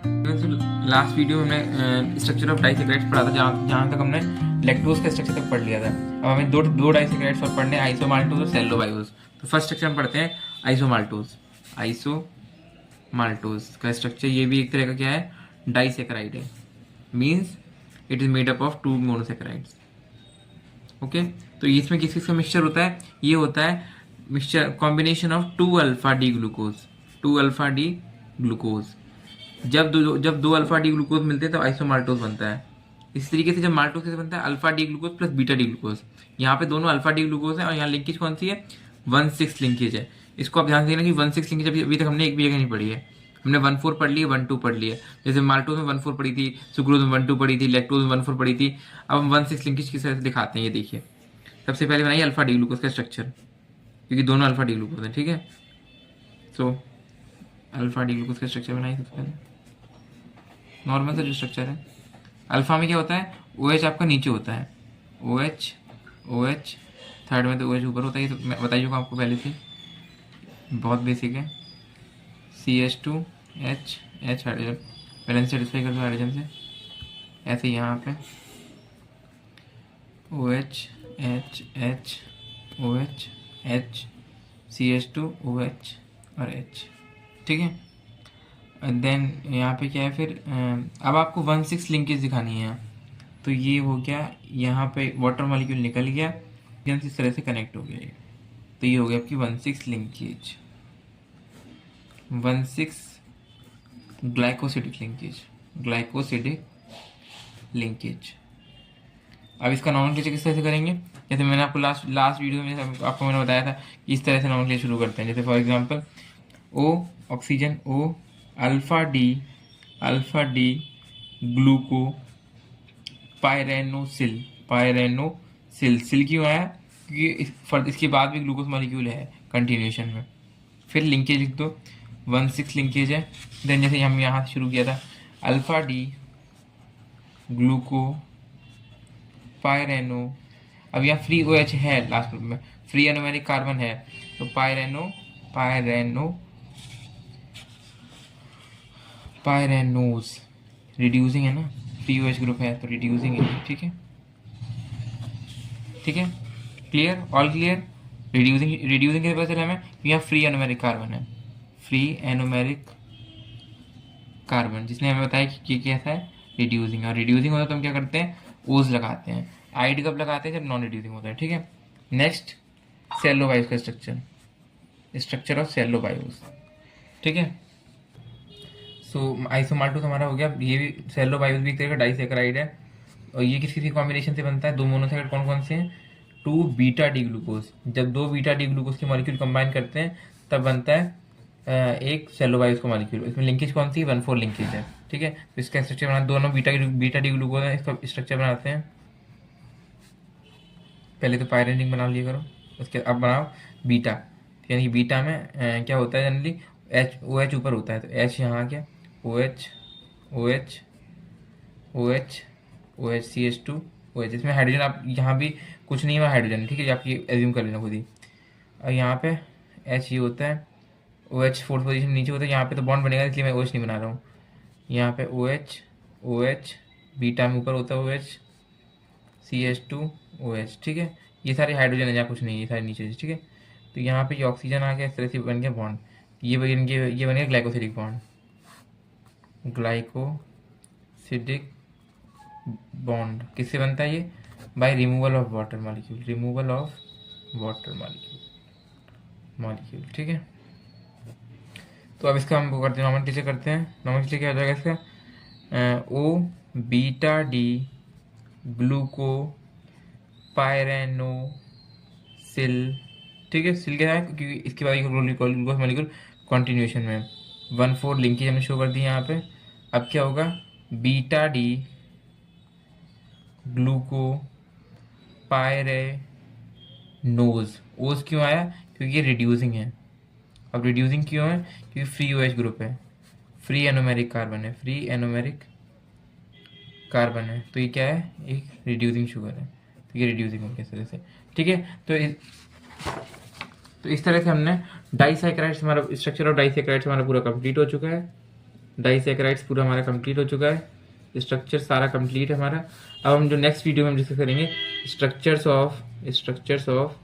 Last video में हमने structure of disaccharides पढ़ा था, जहाँ तक हमने लैक्टोज का स्ट्रक्चर तक पढ़ लिया था। अब हमें दो डाइसैकेराइड्स और पढ़ने, आइसोमाल्टोज और सेल्लोबायोज। तो फर्स्ट स्ट्रक्चर हम पढ़ते हैं आइसोमाल्टोज। आइसोमाल्टोज का स्ट्रक्चर ये भी एक तरह का क्या है, डाइसैकेराइड है। Means it is made up of 2 monosaccharides. Okay, तो इसमें किस किस का मिक्सचर होता है, ये होता है mixture combination of 2 alpha D glucose. 2 alpha D glucose, जब दो अल्फा डी ग्लूकोज मिलते हैं तो आइसोमाल्टोज बनता है। इस तरीके से जब माल्टोज कैसे बनता है, alpha D glucose plus beta D glucose. यहाँ पे दोनों अल्फा डी ग्लूकोज है और यहाँ लिंकेज कौन सी है, 1,6 लिंकेज है। इसको आप ध्यान से देखना कि 1,6 लिंकेज अभी तक हमने एक भी जगह नहीं पढ़ी है। हमने 1,4 पढ़ ली है, 1,2 पढ़ ली है। जैसे माल्टोज में 1,4 पढ़ी थी, सुक्रोज में 1,2 पढ़ी थी, लैक्टोज में 1,4 पढ़ी थी। अब हम 1,6 लिंकेज किस तरह से दिखाते हैं, ये देखिए। सबसे पहले बनाइए अल्फा डी ग्लूकोज का स्ट्रक्चर, क्योंकि दोनों अल्फा डी ग्लूकोज है, ठीक है। सो अल्फा डी ग्लूकोज का स्ट्रक्चर बनाइए सबसे पहले। नॉर्मल सा जो स्ट्रक्चर है, अल्फा में क्या होता है, OH आपका नीचे होता है, OH थर्ड में तो OH ऊपर होता है। तो मैं बताइए आपको पहले से, बहुत बेसिक है। CH2H हाइड्रोजन, बैलेंस सेटिस्फाई कर दो हाइड्रोजन से। ऐसे यहाँ पे OH H OH H CH2 OH और H, ठीक है। देन यहाँ पे क्या है फिर, अब आपको 1,6 लिंकेज दिखानी है। तो ये हो गया, यहाँ पे वाटर मॉलिक्यूल निकल गया, इस तरह से कनेक्ट हो गया ये। तो ये हो गया आपकी 1,6 लिंकेज, 1,6 ग्लाइकोसिडिक लिंकेज। अब इसका नॉमेनक्लेचर किस तरह से करेंगे, जैसे मैंने आपको लास्ट वीडियो में आपको मैंने बताया था कि इस तरह से नॉमेनक्लेचर शुरू करते हैं। जैसे for example O oxygen, O alpha D glucopyranosyl. सिल क्यों आया, क्योंकि इसके बाद भी ग्लूकोज मॉलिक्यूल है कंटिन्यूशन में। फिर लिंकेज लिख दो, 1,6 लिंकेज है। देन जैसे हम यहाँ शुरू किया था, अल्फा डी ग्लूको पायरेनो। अब यहाँ फ्री OH है लास्ट ग्रुप में, फ्री एनोमेरिक कार्बन है, तो पायरेनोज रिड्यूसिंग है ना, फ्री OH ग्रुप है तो रिड्यूसिंग है, ठीक है। Clear, all clear. रिड्यूसिंग कैसे पता चला हमें, यहाँ फ्री एनोमेरिक कार्बन जिसने हमें बताया कि कैसा है, रिड्यूसिंग। और रिड्यूसिंग होता है तो हम क्या करते हैं, ओज लगाते हैं। आइड कब लगाते हैं, जब नॉन रिड्यूसिंग होता है, ठीक है। नेक्स्ट सेलोबायोस का स्ट्रक्चर ऑफ सेलोबायोस, ठीक है। सो आइसोमाल्टोस हमारा हो गया। ये भी सेलोबायोस भी एक तरह का डाइसैकेराइड है, और ये किसी कॉम्बिनेशन से बनता है। 2 मोनोसैकेराइड कौन कौन से हैं, 2 बीटा डी ग्लूकोज। जब 2 बीटा डी ग्लूकोज के मॉलिक्यूल कंबाइन करते हैं तब बनता है एक सेलोबायोस का मॉलिक्यूल। इसमें लिंकेज कौन सी, 1,4 लिंकेज है, ठीक है। तो इसका स्ट्रक्चर बना, दोनों बीटा डी ग्लूकोज है, इसका स्ट्रक्चर बनाते हैं। पहले तो पायरेनिक बना लिया करो, उसके अब बनाओ बीटा। यानी बीटा में क्या होता है, जनरली OH ऊपर होता है, तो H यहाँ आ गया, OH CH2 OH। इसमें हाइड्रोजन आप यहाँ भी कुछ नहीं हुआ हाइड्रोजन, ठीक है, आप ये एज्यूम कर लेना खुद ही। और यहाँ पे H ये होता है, OH फोर्थ पोजीशन नीचे होता है। यहाँ पे तो बॉन्ड बनेगा इसलिए मैं OH नहीं बना रहा हूँ। यहाँ पे OH बीटा में ऊपर होता है OH CH2 OH, ठीक है। ये सारे हाइड्रोजन है, यहाँ कुछ नहीं, ये सारे नीचे, ठीक है। तो यहाँ पे ये ऑक्सीजन आ गया, इस तरह से बन गया बॉन्ड। ये बन गया ग्लाइकोसिडिक बॉन्ड, ग्लाइकोसिडिक बॉन्ड किससे बनता है ये, by removal of water molecule, ठीक है। तो अब इसका हम वो करते हैं, नॉमेनक्लेचर करते हैं। नॉमेनक्लेचर क्या हो जाएगा इसका, O बीटा डी ग्लूको पायरेनोसिल, ठीक है। सिल क्या है, क्योंकि इसके बाद ग्लूकोज मॉलिक्यूल कॉन्टिन्यूशन में 1,4 लिंकेज हमने शो कर दी यहाँ पे। अब क्या होगा, बीटा डी ग्लूको पायरेनोज। ओज क्यों आया, क्योंकि ये रिड्यूसिंग है। अब रिड्यूसिंग क्यों है, क्योंकि फ्री OH ग्रुप है, फ्री एनोमेरिक कार्बन है, तो ये क्या है, एक रिड्यूसिंग शुगर है, तो ये रिड्यूसिंग हो गया इस तरह से, ठीक है। तो इस तरह से हमने डाइसैकेराइड्स, हमारा स्ट्रक्चर ऑफ डाइसैकेराइड्स हमारा पूरा कंप्लीट हो चुका है। डाइसैकेराइड्स पूरा हमारा कंप्लीट हो चुका है, स्ट्रक्चर सारा कंप्लीट है हमारा। अब हम जो नेक्स्ट वीडियो में हम डिस्कस करेंगे स्ट्रक्चर्स ऑफ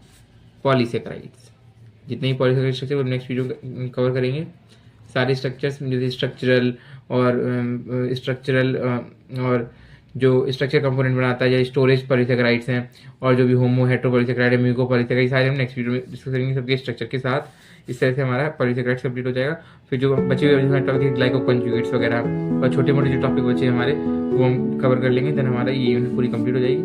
पॉलीसेकेराइड्स। जितने ही पॉलीसेकेराइड स्ट्रक्चर वो नेक्स्ट वीडियो कवर करेंगे। सारे स्ट्रक्चर्स जैसे स्ट्रक्चरल और जो स्ट्रक्चर कंपोनेंट बनाता है या स्टोरेज पॉलीसेकेराइड्स हैं, और जो भी होमो हेटेरो पॉलीसेकेराइड है, म्यूको पॉलीसेकेराइड, सारे हम नेक्स्ट वीडियो में डिस्कस करेंगे सबके स्ट्रक्चर के साथ। इस तरह से हमारा पॉलीसेकेराइड्स कंप्लीट हो जाएगा। फिर जो बचे हुए टॉपिक ग्लाइकोकॉन्जुगेट्स वगैरह और छोटे मोटे जो टॉपिक बचे हमारे वो हम कवर कर लेंगे। देन हमारा ये यूनिट पूरी कंप्लीट हो जाएगी।